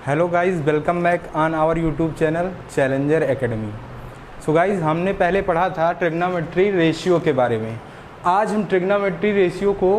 Hello guys, welcome back on our YouTube channel challenger academy. So guys, हमने पहले पढ़ा था ट्रिग्नोमेट्री रेशियो के बारे में। आज हम ट्रिग्नोमेट्री रेशियो को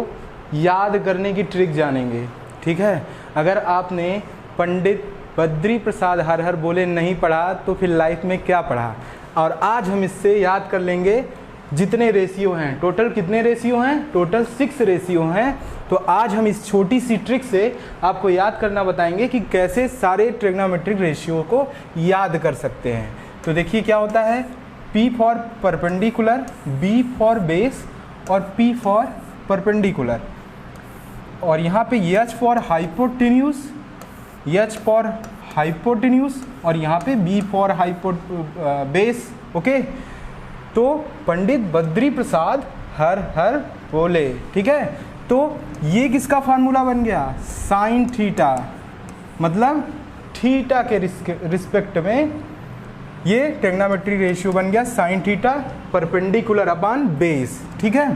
याद करने की ट्रिक जानेंगे। ठीक है, अगर आपने पंडित बद्री प्रसाद हर हर बोले नहीं पढ़ा तो फिर लाइफ में क्या पढ़ा। और आज हम इससे याद कर लेंगे जितने रेशियो हैं। टोटल कितने रेशियो हैं? टोटल 6 रेशियो हैं। तो आज हम इस छोटी सी ट्रिक से आपको याद करना बताएंगे कि कैसे सारे ट्रिग्नोमेट्रिक रेशियो को याद कर सकते हैं। तो देखिए क्या होता है, P for perpendicular, B for base और P फॉर परपेंडिकुलर। और यहाँ पे H for hypotenuse, H for hypotenuse और यहाँ पे B फॉर बेस। ओके, तो पंडित बद्री प्रसाद हर हर बोले। ठीक है, तो ये किसका फार्मूला बन गया? साइन थीटा, मतलब थीटा के रिस्पेक्ट में ये ट्रिग्नोमेट्री रेशियो बन गया sine theta perpendicular upon base. ठीक है,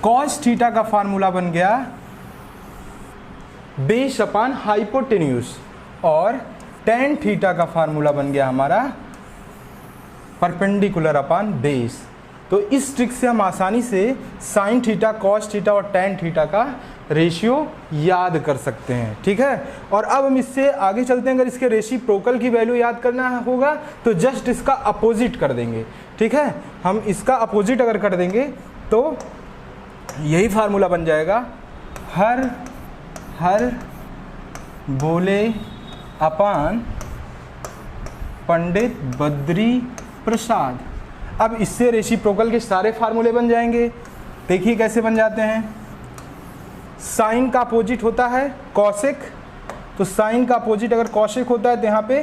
कॉस थीटा का फार्मूला बन गया बेस अपॉन हाइपोटेन्यूज और टेन थीटा का फार्मूला बन गया हमारा परपेंडिकुलर अपॉन बेस। तो इस ट्रिक से हम आसानी से साइन थीटा, कॉस थीटा और टेन थीटा का रेशियो याद कर सकते हैं। ठीक है, और अब हम इससे आगे चलते हैं। अगर इसके रेसिप्रोकल की वैल्यू याद करना होगा तो जस्ट इसका अपोजिट कर देंगे। ठीक है, हम इसका अपोजिट अगर कर देंगे तो यही फार्मूला बन जाएगा हर हर बोले अपॉन पंडित बद्री प्रसाद। अब इससे रेसिप्रोकल के सारे फार्मूले बन जाएंगे। देखिए कैसे बन जाते हैं। साइन का अपोजिट होता है कॉसेक, तो साइन का अपोजिट अगर कॉसेक होता है तो यहाँ पे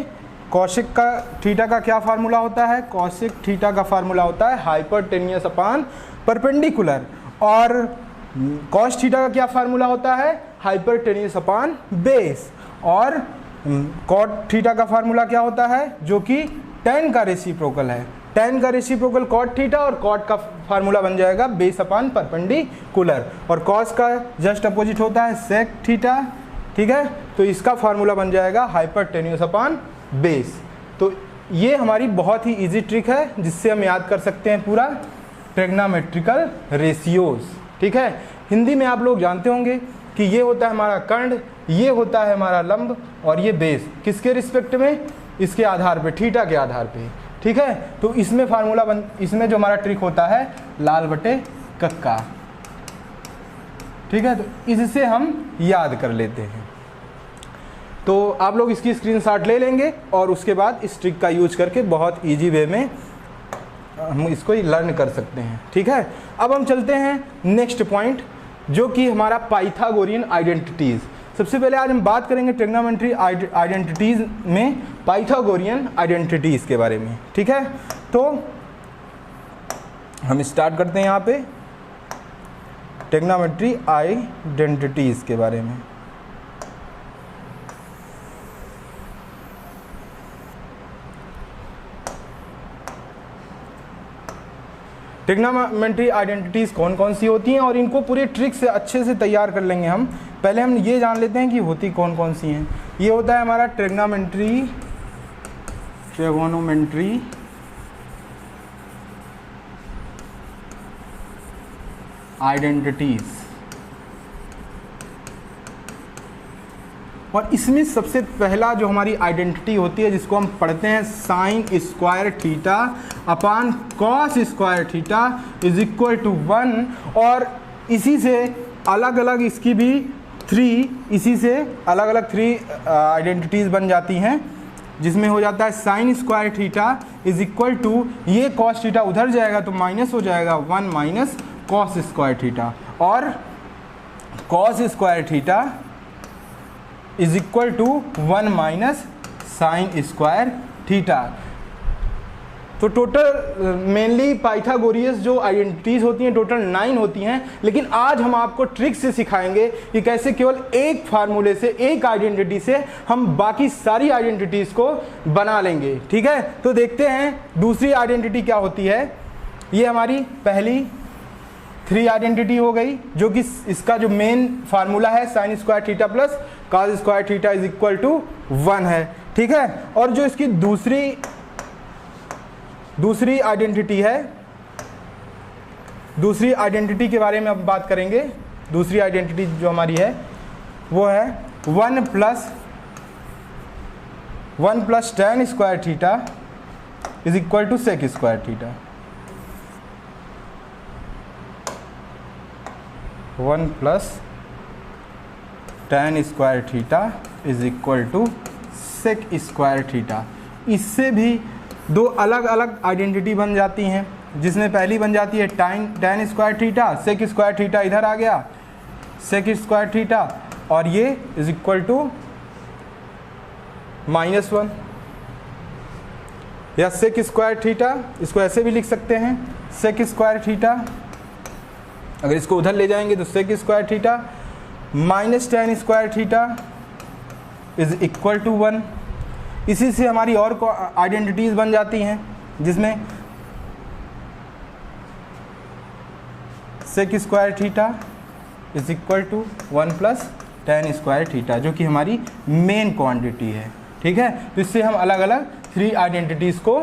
कॉसेक का थीटा का क्या फार्मूला होता है? कॉसेक थीटा का फार्मूला होता है हाइपोटेन्यूज अपॉन परपेंडिकुलर। और कॉस थीटा का क्या फार्मूला होता है? Hypotenuse upon base. और कॉट थीटा का फार्मूला क्या होता है? जो कि टेन का रेसिप्रोकल है। टेन का रेसिप्रोकल कॉट थीटा और कॉट का फार्मूला बन जाएगा बेस अपॉन परपेंडिकुलर। और कॉस का जस्ट अपोजिट होता है सेक थीटा। ठीक है, तो इसका फार्मूला बन जाएगा हाइपोटेन्यूज अपॉन बेस। तो ये हमारी बहुत ही इजी ट्रिक है जिससे हम याद कर सकते हैं पूरा ट्रिग्नोमेट्रिकल रेशियोज। ठीक है, हिंदी में आप लोग जानते होंगे कि ये होता है हमारा कर्ण, ये होता है हमारा लंब और ये बेस। किसके रिस्पेक्ट में? इसके आधार पे, थीटा के आधार पे। ठीक है, तो इसमें फार्मूला इसमें जो हमारा ट्रिक होता है लाल बटे कक्का। ठीक है, तो इससे हम याद कर लेते हैं। तो आप लोग इसकी स्क्रीनशॉट ले लेंगे और उसके बाद इस ट्रिक का यूज करके बहुत इजी वे में हम इसको लर्न कर सकते हैं। ठीक है, अब हम चलते हैं नेक्स्ट पॉइंट जो कि हमारा पाइथागोरियन आइडेंटिटीज़। सबसे पहले आज हम बात करेंगे ट्रिग्नोमेट्री आइडेंटिटीज़ में पाइथागोरियन आइडेंटिटीज़ के बारे में। ठीक है, तो हम स्टार्ट करते हैं यहाँ पे ट्रिग्नोमेट्री आइडेंटिटीज़ के बारे में। ट्रिग्नोमेट्री आइडेंटिटीज़ कौन कौन सी होती हैं और इनको पूरे ट्रिक से अच्छे से तैयार कर लेंगे हम। पहले हम ये जान लेते हैं कि होती कौन कौन सी हैं। ये होता है हमारा ट्रिग्नोमेट्री आइडेंटिटीज़। और इसमें सबसे पहला जो हमारी आइडेंटिटी होती है जिसको हम पढ़ते हैं sine square theta upon cos square theta is equal to 1। और इसी से अलग अलग इसकी भी इसी से अलग अलग 3 आइडेंटिटीज़ बन जाती हैं, जिसमें हो जाता है sine square theta is equal to, ये कॉस थीटा उधर जाएगा तो माइनस हो जाएगा 1 माइनस कॉस स्क्वायर थीटा, और cos square theta is equal to 1 minus sine square theta. तो टोटल मेनली पाइथागोरियस जो आइडेंटिटीज़ होती हैं टोटल 9 होती हैं। लेकिन आज हम आपको ट्रिक से सिखाएंगे कि कैसे केवल एक फार्मूले से, एक आइडेंटिटी से हम बाकी सारी आइडेंटिटीज़ को बना लेंगे। ठीक है, तो देखते हैं दूसरी आइडेंटिटी क्या होती है। ये हमारी पहली 3 आइडेंटिटी हो गई, जो कि इसका जो मेन फार्मूला है sine square theta plus cos square theta is equal to 1 है, ठीक है। और जो इसकी दूसरी आइडेंटिटी है, दूसरी आइडेंटिटी के बारे में अब बात करेंगे। दूसरी आइडेंटिटी जो हमारी है वो है 1 plus tan square theta is equal to sec square theta. 1 plus tan square theta is equal to sec square theta. इससे भी दो अलग अलग आइडेंटिटी बन जाती हैं, जिसमें पहली बन जाती है tan square theta, sec square theta इधर आ गया सेक स्क्वायर थीटा, और ये इज इक्वल टू -1, या सेक स्क्वायर थीटा, इसको ऐसे भी लिख सकते हैं सेक स्क्वायर थीटा, अगर इसको उधर ले जाएंगे तो sec square theta minus tan square theta is equal to 1। इसी से हमारी और आइडेंटिटीज बन जाती हैं, जिसमें sec square theta is equal to 1 plus tan square theta, जो कि हमारी मेन क्वांटिटी है, ठीक है। तो इससे हम अलग अलग 3 आइडेंटिटीज़ को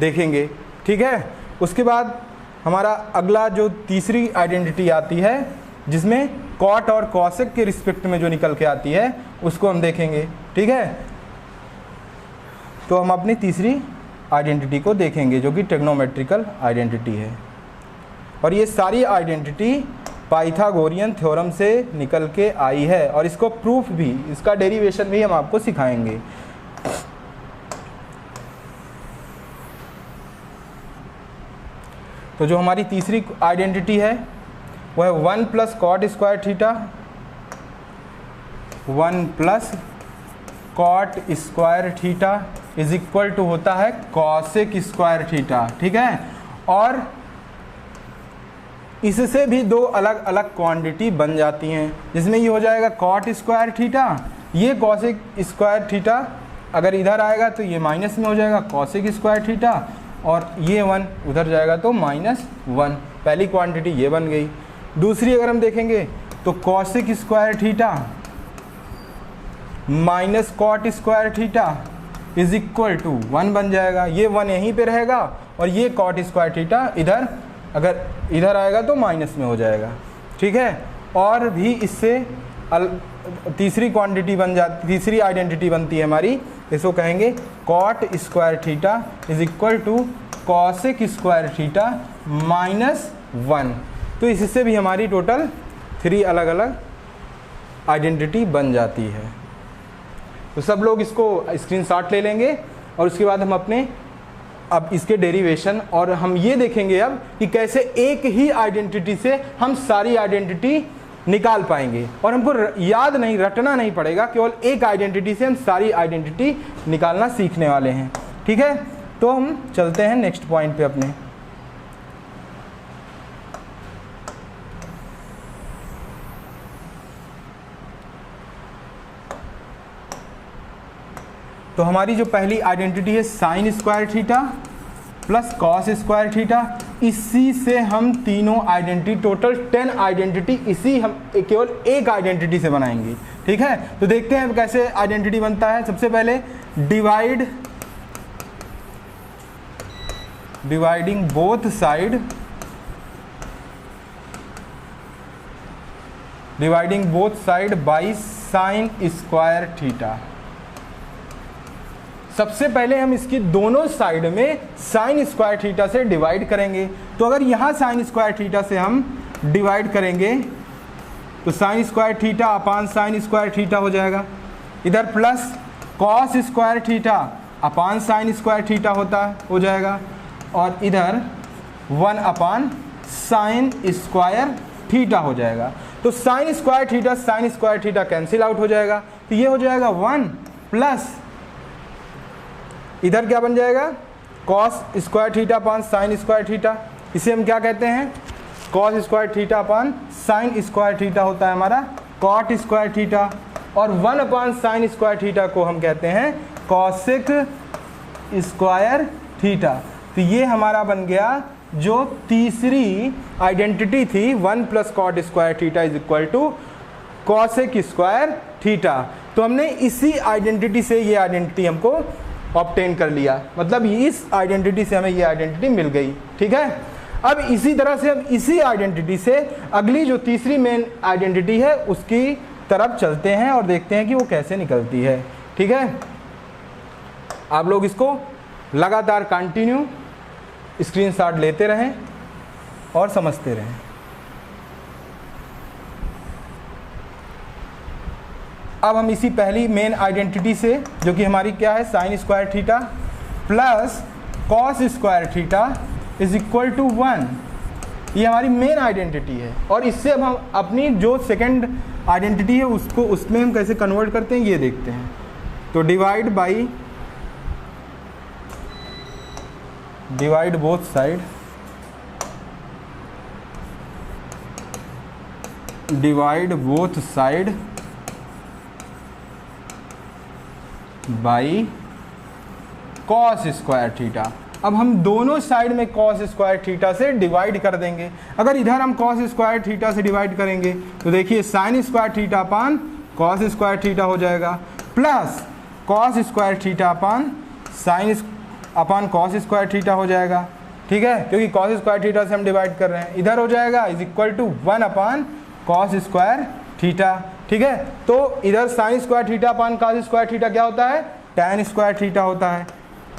देखेंगे, ठीक है। उसके बाद हमारा अगला जो तीसरी आइडेंटिटी आती है, जिसमें कॉट और कॉसेक के रिस्पेक्ट में जो निकल के आती है, उसको हम देखेंगे, ठीक है। तो हम अपनी तीसरी आइडेंटिटी को देखेंगे, जो कि ट्रिग्नोमेट्रिकल आइडेंटिटी है। और ये सारी आइडेंटिटी पाइथागोरियन थ्योरम से निकल के आई है, और इसको प्रूफ भी, इसका डेरिवेशन भी हम आपको सिखाएंगे। तो जो हमारी तीसरी आइडेंटिटी है वो है 1 plus cot square theta, 1 plus cot square theta is equal to होता है कॉसेक स्क्वायर थीटा, ठीक है। और इससे भी दो अलग अलग क्वांटिटी बन जाती हैं, जिसमें ये हो जाएगा कॉट स्क्वायर थीटा, ये कॉसेक स्क्वायर थीटा अगर इधर आएगा तो ये माइनस में हो जाएगा कॉसेक स्क्वायर थीटा, और ये 1 उधर जाएगा तो -1। पहली क्वांटिटी ये बन गई। दूसरी अगर हम देखेंगे तो cosec square theta minus cot square theta is equal to 1 बन जाएगा। ये 1 यहीं पे रहेगा, और ये कॉट स्क्वायर थीटा इधर अगर इधर आएगा तो माइनस में हो जाएगा, ठीक है। और भी इससे तीसरी क्वांटिटी बन जाती, तीसरी आइडेंटिटी बनती है हमारी, इसको कहेंगे cot square theta is equal to cosec square theta -1। तो इससे भी हमारी टोटल 3 अलग अलग आइडेंटिटी बन जाती है। तो सब लोग इसको स्क्रीनशॉट ले लेंगे, और उसके बाद हम अपने अब इसके डेरिवेशन, और हम ये देखेंगे अब कि कैसे एक ही आइडेंटिटी से हम सारी आइडेंटिटी निकाल पाएंगे, और हमको याद नहीं, रटना नहीं पड़ेगा, केवल एक आइडेंटिटी से हम सारी आइडेंटिटी निकालना सीखने वाले हैं, ठीक है। तो हम चलते हैं नेक्स्ट पॉइंट पे अपने। तो हमारी जो पहली आइडेंटिटी है sine square theta plus cos square theta, इसी से हम तीनों आइडेंटिटी, टोटल 10 आइडेंटिटी इसी हम केवल एक आइडेंटिटी से बनाएंगे, ठीक है। तो देखते हैं कैसे आइडेंटिटी बनता है। सबसे पहले dividing both side by sine square theta. सबसे पहले हम इसकी दोनों साइड में साइन स्क्वायर थीटा से डिवाइड करेंगे। तो अगर यहाँ साइन स्क्वायर थीटा से हम डिवाइड करेंगे तो साइन स्क्वायर थीटा अपान साइन स्क्वायर थीटा हो जाएगा, इधर प्लस कॉस स्क्वायर थीटा अपान साइन स्क्वायर थीटा हो जाएगा, और इधर 1 अपान साइन स्क्वायर थीटा हो जाएगा। तो sign square theta cancel out हो जाएगा, तो ये हो जाएगा 1 प्लस इधर क्या बन जाएगा कॉस स्क्वायर थीटा अपान साइन स्क्वायर थीटा। इसे हम क्या कहते हैं, कॉस स्क्वायर थीटा अपान साइन स्क्वायर थीटा होता है हमारा कॉट स्क्वायर थीटा, और 1 अपान साइन स्क्वायर थीटा को हम कहते हैं कॉसेक स्क्वायर थीटा। तो ये हमारा बन गया जो तीसरी आइडेंटिटी थी 1 plus cot square theta is equal to cosec square theta, तो हमने इसी आइडेंटिटी से ये आइडेंटिटी हमको ऑब्टेन कर लिया, मतलब इस आइडेंटिटी से हमें ये आइडेंटिटी मिल गई। ठीक है, अब इसी तरह से हम इसी आइडेंटिटी से अगली जो तीसरी मेन आइडेंटिटी है उसकी तरफ चलते हैं और देखते हैं कि वो कैसे निकलती है। ठीक है, आप लोग इसको लगातार कंटिन्यू स्क्रीनशॉट लेते रहें और समझते रहें। अब हम इसी पहली मेन आइडेंटिटी से, जो कि हमारी क्या है, sine square theta plus cos square theta is equal to 1, ये हमारी मेन आइडेंटिटी है। और इससे अब हम अपनी जो सेकंड आइडेंटिटी है उसको उसमें हम कैसे कन्वर्ट करते हैं ये देखते हैं। तो divide both side, divide both side by cos square theta. अब हम दोनों साइड में कॉस स्क्वायर थीटा से डिवाइड कर देंगे। अगर इधर हम कॉस स्क्वायर थीटा से डिवाइड करेंगे तो देखिए sign square theta upon cos square theta हो जाएगा, प्लस कॉस स्क्वायर थीटा अपान साइन अपान कॉस स्क्वायर थीटा हो जाएगा। ठीक है, क्योंकि कॉस स्क्वायर थीटा से हम डिवाइड कर रहे हैं, इधर हो जाएगा is equal to 1 upon cos square theta. ठीक है, तो इधर sine square theta upon cos square theta क्या होता है, टैन स्क्वायर थीटा होता है,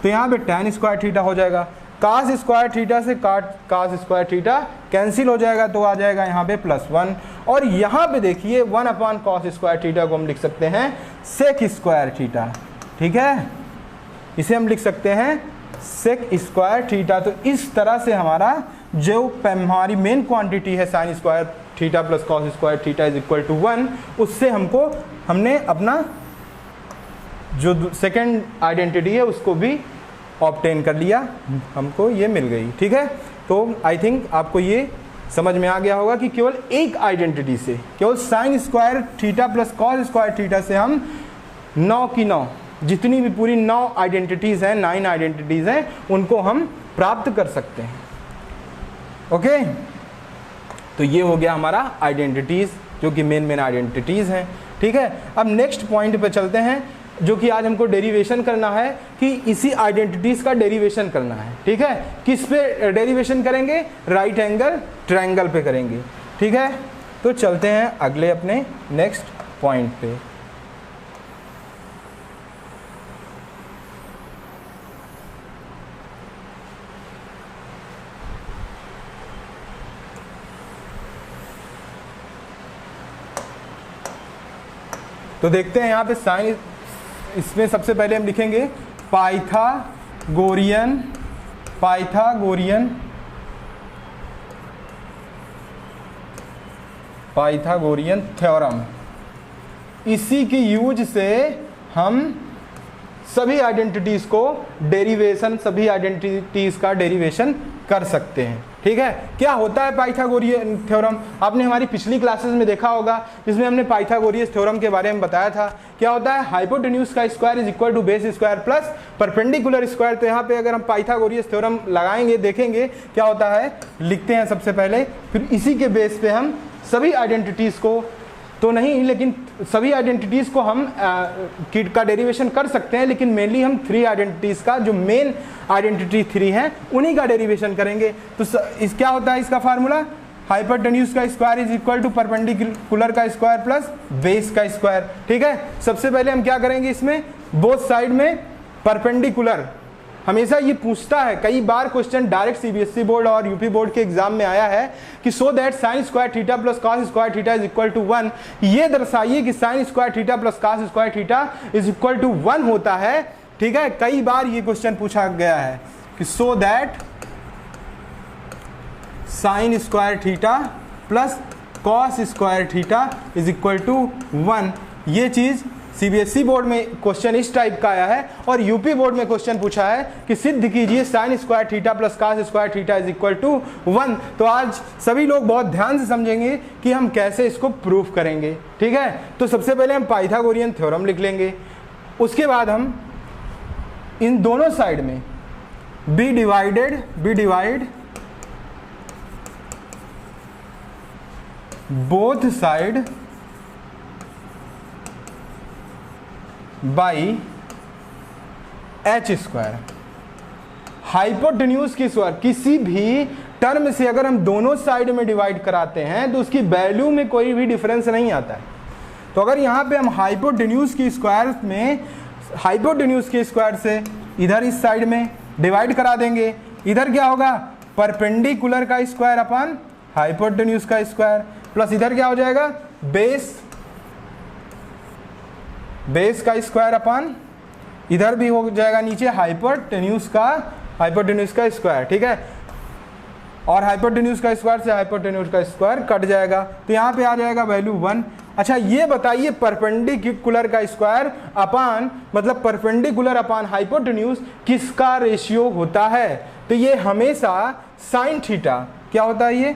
तो यहाँ पे टैन स्क्वायर थीटा हो जाएगा। कॉस स्क्वायर थीटा से कॉस स्क्वायर थीटा कैंसिल हो जाएगा, तो आ जाएगा यहाँ पे +1। और यहाँ पे देखिए 1 अपान कॉस स्क्वायर थीटा को हम लिख सकते हैं सेक स्क्वायर थीटा। ठीक है, इसे हम लिख सकते हैं सेक स्क्वायर थीटा। तो इस तरह से हमारा जो हमारी मेन क्वांटिटी है sine square theta plus cos square theta is equal to 1, उससे हमने अपना जो सेकंड आइडेंटिटी है उसको भी ऑब्टेन कर लिया, हमको ये मिल गई। ठीक है, तो आई थिंक आपको ये समझ में आ गया होगा कि केवल एक आइडेंटिटी से, केवल sign square theta plus cos square theta से हम 9 की 9 जितनी भी पूरी 9 आइडेंटिटीज़ हैं, 9 आइडेंटिटीज़ हैं, उनको हम प्राप्त कर सकते हैं। ओके, तो ये हो गया हमारा आइडेंटिटीज़ जो कि मेन आइडेंटिटीज़ हैं। ठीक है, अब नेक्स्ट पॉइंट पे चलते हैं, जो कि आज हमको डेरिवेशन करना है कि इसी आइडेंटिटीज़ का डेरिवेशन करना है। ठीक है, किस पे डेरिवेशन करेंगे, राइट एंगल ट्रायंगल पे करेंगे। ठीक है, तो चलते हैं अगले अपने नेक्स्ट पॉइंट पे। तो देखते हैं यहाँ पे साइन, इसमें सबसे पहले हम लिखेंगे पाइथागोरियन थ्योरम। इसी की यूज से हम सभी आइडेंटिटीज़ को डेरिवेशन, सभी आइडेंटिटीज़ का डेरिवेशन कर सकते हैं। ठीक है, क्या होता है पाइथागोरियन थ्योरम, आपने हमारी पिछली क्लासेस में देखा होगा जिसमें हमने पाइथागोरियस थ्योरम के बारे में बताया था। क्या होता है, हाइपोटेन्यूज का square is equal to base square plus perpendicular square. तो यहाँ पे अगर हम पाइथागोरियस थ्योरम लगाएंगे, देखेंगे क्या होता है, लिखते हैं सबसे पहले, फिर इसी के बेस पे हम सभी आइडेंटिटीज़ को तो नहीं, लेकिन सभी आइडेंटिटीज़ को हम का डेरिवेशन कर सकते हैं, लेकिन मेनली हम 3 आइडेंटिटीज़ का, जो मेन आइडेंटिटी 3 हैं उन्हीं का डेरिवेशन करेंगे। तो इस क्या होता है इसका फार्मूला, हाइपोटेन्यूज का square is equal to perpendicular का स्क्वायर प्लस बेस का स्क्वायर। ठीक है, सबसे पहले हम क्या करेंगे, इसमें बोथ साइड में परपेंडिकुलर, हमेशा ये पूछता है, कई बार क्वेश्चन डायरेक्ट सीबीएसई बोर्ड और यूपी बोर्ड के एग्जाम में आया है कि so that sine square theta plus cos square theta is equal to 1, ये दर्शाइए कि sine square theta plus cos square theta is equal to 1 होता है। ठीक है, कई बार ये क्वेश्चन पूछा गया है कि so that sine square theta plus cos square theta is equal to 1। ये चीज सीबीएसई बोर्ड में क्वेश्चन इस टाइप का आया है, और यूपी बोर्ड में क्वेश्चन पूछा है कि सिद्ध कीजिए sine square theta plus cos square theta is equal to 1। तो आज सभी लोग बहुत ध्यान से समझेंगे कि हम कैसे इसको प्रूफ करेंगे। ठीक है, तो सबसे पहले हम पाइथागोरियन थ्योरम लिख लेंगे, उसके बाद हम इन दोनों साइड में be divide both side by H square. Hypotenuse की स्क्वायर, किसी भी टर्म से अगर हम दोनों साइड में डिवाइड कराते हैं तो उसकी वैल्यू में कोई भी डिफरेंस नहीं आता है। तो अगर यहाँ पे हम हाइपोटेन्यूज की स्क्वायर में हाइपोटेन्यूज के स्क्वायर से इधर इस साइड में डिवाइड करा देंगे, इधर क्या होगा, परपेंडिकुलर का स्क्वायर अपन हाइपोटेन्यूज का स्क्वायर, प्लस इधर क्या हो जाएगा, बेस का स्क्वायर अपन इधर भी हो जाएगा नीचे हाइपोटेन्यूज का स्क्वायर। ठीक है, और हाइपोटेन्यूज का स्क्वायर से हाइपोटेन्यूज का स्क्वायर कट जाएगा, तो यहाँ पे आ जाएगा वैल्यू 1। अच्छा ये बताइए परपेंडिकुलर का स्क्वायर अपान मतलब परपेंडिकुलर अपान हाइपोटेन्यूज किसका रेशियो होता है? तो ये हमेशा साइन थीटा क्या होता है, ये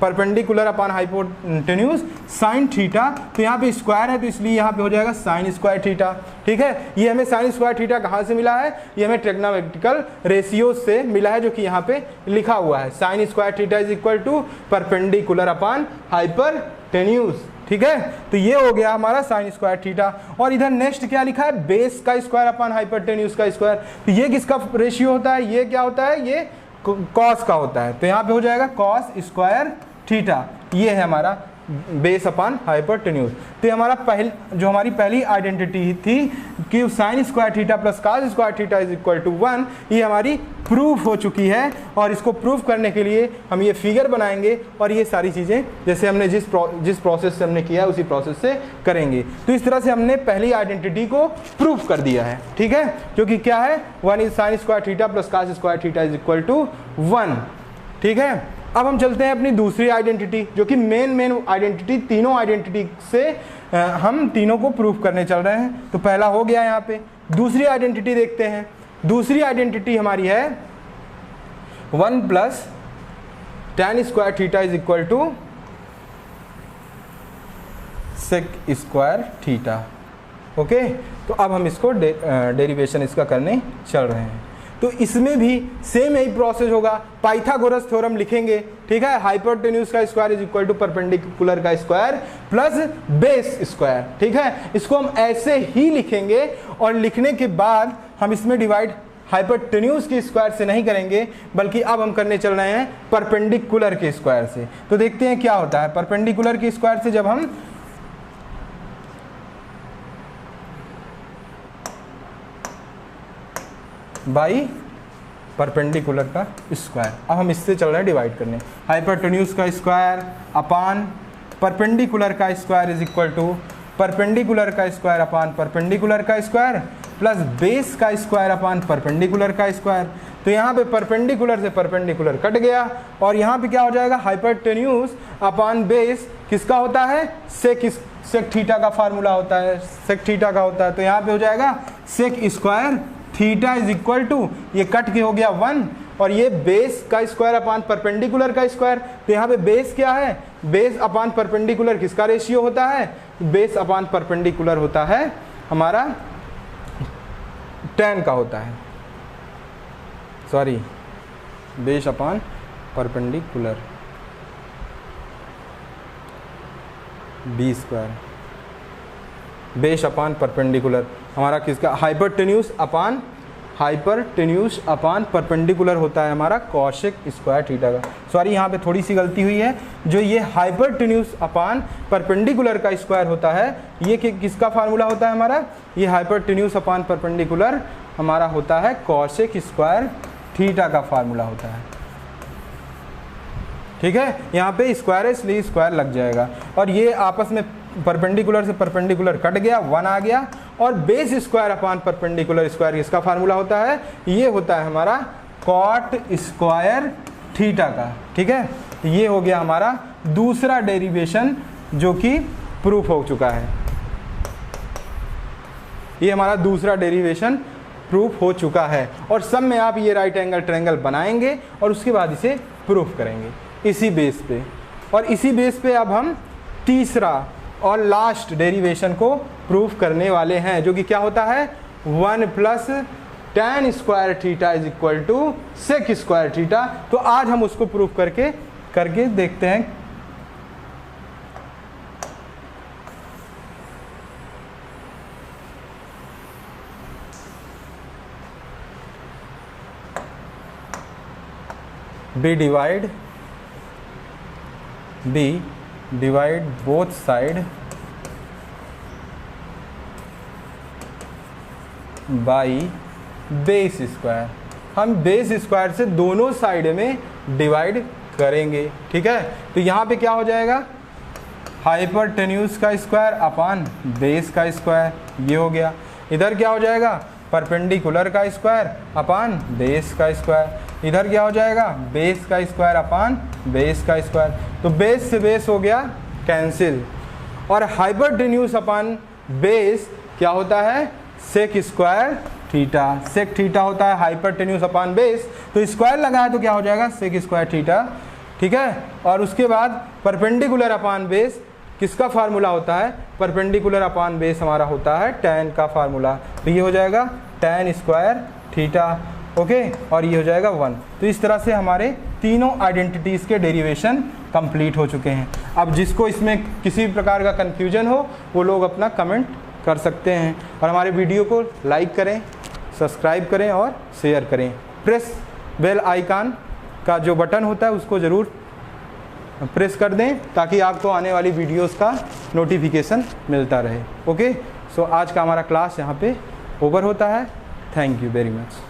perpendicular upon hypotenuse sine theta. तो यहाँ पे स्क्वायर है तो इसलिए यहाँ पे हो जाएगा साइन स्क्वायर थीटा। ठीक है, ये हमें साइन स्क्वायर थीटा कहाँ से मिला है, ये हमें ट्रिग्नोमेट्रिकल रेशियो से मिला है, जो कि यहाँ पे लिखा हुआ है sine square theta is equal to perpendicular upon hypotenuse. ठीक है, तो ये हो गया हमारा साइन स्क्वायर थीटा। और इधर नेक्स्ट क्या लिखा है, बेस का स्क्वायर अपान हाइपोटेन्यूज का स्क्वायर। तो ये किसका रेशियो होता है, ये क्या होता है, ये कॉस का होता है। तो यहाँ पे हो जाएगा कॉस स्क्वायर थीटा, ये है हमारा बेस अपान हाइपोटेन्यूज। तो ये हमारा हमारी पहली आइडेंटिटी थी कि sine square theta plus cos square theta is equal to 1, ये हमारी प्रूफ हो चुकी है। और इसको प्रूफ करने के लिए हम ये फिगर बनाएंगे और ये सारी चीज़ें जैसे हमने जिस प्रोसेस से हमने किया है उसी प्रोसेस से करेंगे। तो इस तरह से हमने पहली आइडेंटिटी को प्रूफ कर दिया है। ठीक है, जो कि क्या है, 1 is sine square theta plus cos square theta is equal to 1। ठीक है, अब हम चलते हैं अपनी दूसरी आइडेंटिटी, जो कि मेन आइडेंटिटी, तीनों आइडेंटिटी से हम तीनों को प्रूफ करने चल रहे हैं। तो पहला हो गया यहाँ पे, दूसरी आइडेंटिटी देखते हैं। दूसरी आइडेंटिटी हमारी है 1 plus tan square theta is equal to sec square theta. Okay, तो अब हम इसको डेरिवेशन इसका करने चल रहे हैं। तो इसमें भी सेम यही प्रोसेस होगा, पाइथागोरस थ्योरम लिखेंगे। ठीक है, हाइपोटेन्यूज का square is equal to perpendicular का स्क्वायर प्लस बेस स्क्वायर। ठीक है, इसको हम ऐसे ही लिखेंगे और लिखने के बाद हम इसमें डिवाइड हाइपोटेन्यूज के स्क्वायर से नहीं करेंगे, बल्कि अब हम करने चल रहे हैं परपेंडिकुलर के स्क्वायर से। तो देखते हैं क्या होता है परपेंडिकुलर के स्क्वायर से, जब हम बाई परपेंडिकुलर का स्क्वायर। अब हम इससे चल रहे हैं डिवाइड करने, हाइपोटेन्यूज का स्क्वायर अपान परपेंडिकुलर का square is equal to perpendicular का स्क्वायर अपान परपेंडिकुलर का स्क्वायर प्लस बेस का स्क्वायर अपान परपेंडिकुलर का स्क्वायर। तो यहाँ पे परपेंडिकुलर से परपेंडिकुलर कट गया और यहाँ पे क्या हो जाएगा, हाइपोटेन्यूज अपान बेस किसका होता है, सेक थीटा का फार्मूला होता है, सेक थीटा का होता है। तो यहाँ पे हो जाएगा sec square theta is equal to, ये कट के हो गया 1 और ये बेस का स्क्वायर अपान परपेंडिकुलर का स्क्वायर। तो यहाँ पे बेस क्या है, बेस अपान परपेंडिकुलर किसका रेशियो होता है, बेस अपान परपेंडिकुलर होता है हमारा tan का होता है, sorry base upon perpendicular be square, base upon perpendicular हमारा किसका, हाइपोटेन्यूज अपान परपेंडिकुलर होता है हमारा कॉसेक स्क्वायर थीटा का। सॉरी यहाँ पे थोड़ी सी गलती हुई है, जो ये हाइपोटेन्यूज अपान परपेंडिकुलर का स्क्वायर होता है, ये किसका फार्मूला होता है हमारा, ये हाइपोटेन्यूज अपान परपेंडिकुलर हमारा होता है कॉसेक स्क्वायर थीटा का फार्मूला होता है। ठीक है, यहाँ पे स्क्वायर है इसलिए स्क्वायर लग जाएगा और ये आपस में परपेंडिकुलर से परपेंडिकुलर कट गया, 1 आ गया और base square upon perpendicular square इसका फार्मूला होता है, ये होता है हमारा कॉट स्क्वायर थीटा का। ठीक है, ये हो गया हमारा दूसरा डेरिवेशन जो कि प्रूफ हो चुका है। ये हमारा दूसरा डेरिवेशन प्रूफ हो चुका है और सब में आप ये राइट एंगल ट्रायंगल बनाएंगे और उसके बाद इसे प्रूफ करेंगे इसी बेस पे। और इसी बेस पे अब हम तीसरा और लास्ट डेरिवेशन को प्रूफ करने वाले हैं, जो कि क्या होता है, 1 plus tan square theta is equal to sec square theta. तो आज हम उसको प्रूफ करके देखते हैं be divide both side by base square. हम बेस स्क्वायर से दोनों साइड में डिवाइड करेंगे, ठीक है। तो यहाँ पे क्या हो जाएगा, हाइपरटेन्यूज का स्क्वायर अपान बेस का स्क्वायर, ये हो गया। इधर क्या हो जाएगा, परपेंडिकुलर का स्क्वायर अपान बेस का स्क्वायर। इधर क्या हो जाएगा, बेस का स्क्वायर अपान बेस का स्क्वायर। तो बेस से बेस हो गया कैंसिल, और हाइपरटेन्यूज अपान बेस क्या होता है, sec square theta. Sec theta होता है हाइपरटेन्यूज अपान बेस, तो स्क्वायर लगा है तो क्या हो जाएगा, सेक स्क्वायर थीटा, ठीक है। और उसके बाद परपेंडिकुलर अपान बेस किसका फार्मूला होता है, परपेंडिकुलर अपान बेस हमारा होता है tan का फार्मूला। तो ये हो जाएगा tan स्क्वायर थीटा, ओके, और ये हो जाएगा 1। तो इस तरह से हमारे तीनों आइडेंटिटीज़ के डेरिवेशन कंप्लीट हो चुके हैं। अब जिसको इसमें किसी भी प्रकार का कन्फ्यूजन हो वो लोग अपना कमेंट कर सकते हैं, और हमारे वीडियो को लाइक करें, सब्सक्राइब करें और शेयर करें। प्रेस बेल आइकन का जो बटन होता है उसको ज़रूर प्रेस कर दें ताकि आपको आने वाली वीडियोस का नोटिफिकेशन मिलता रहे। ओके, सो आज का हमारा क्लास यहाँ पे ओवर होता है। Thank you very much.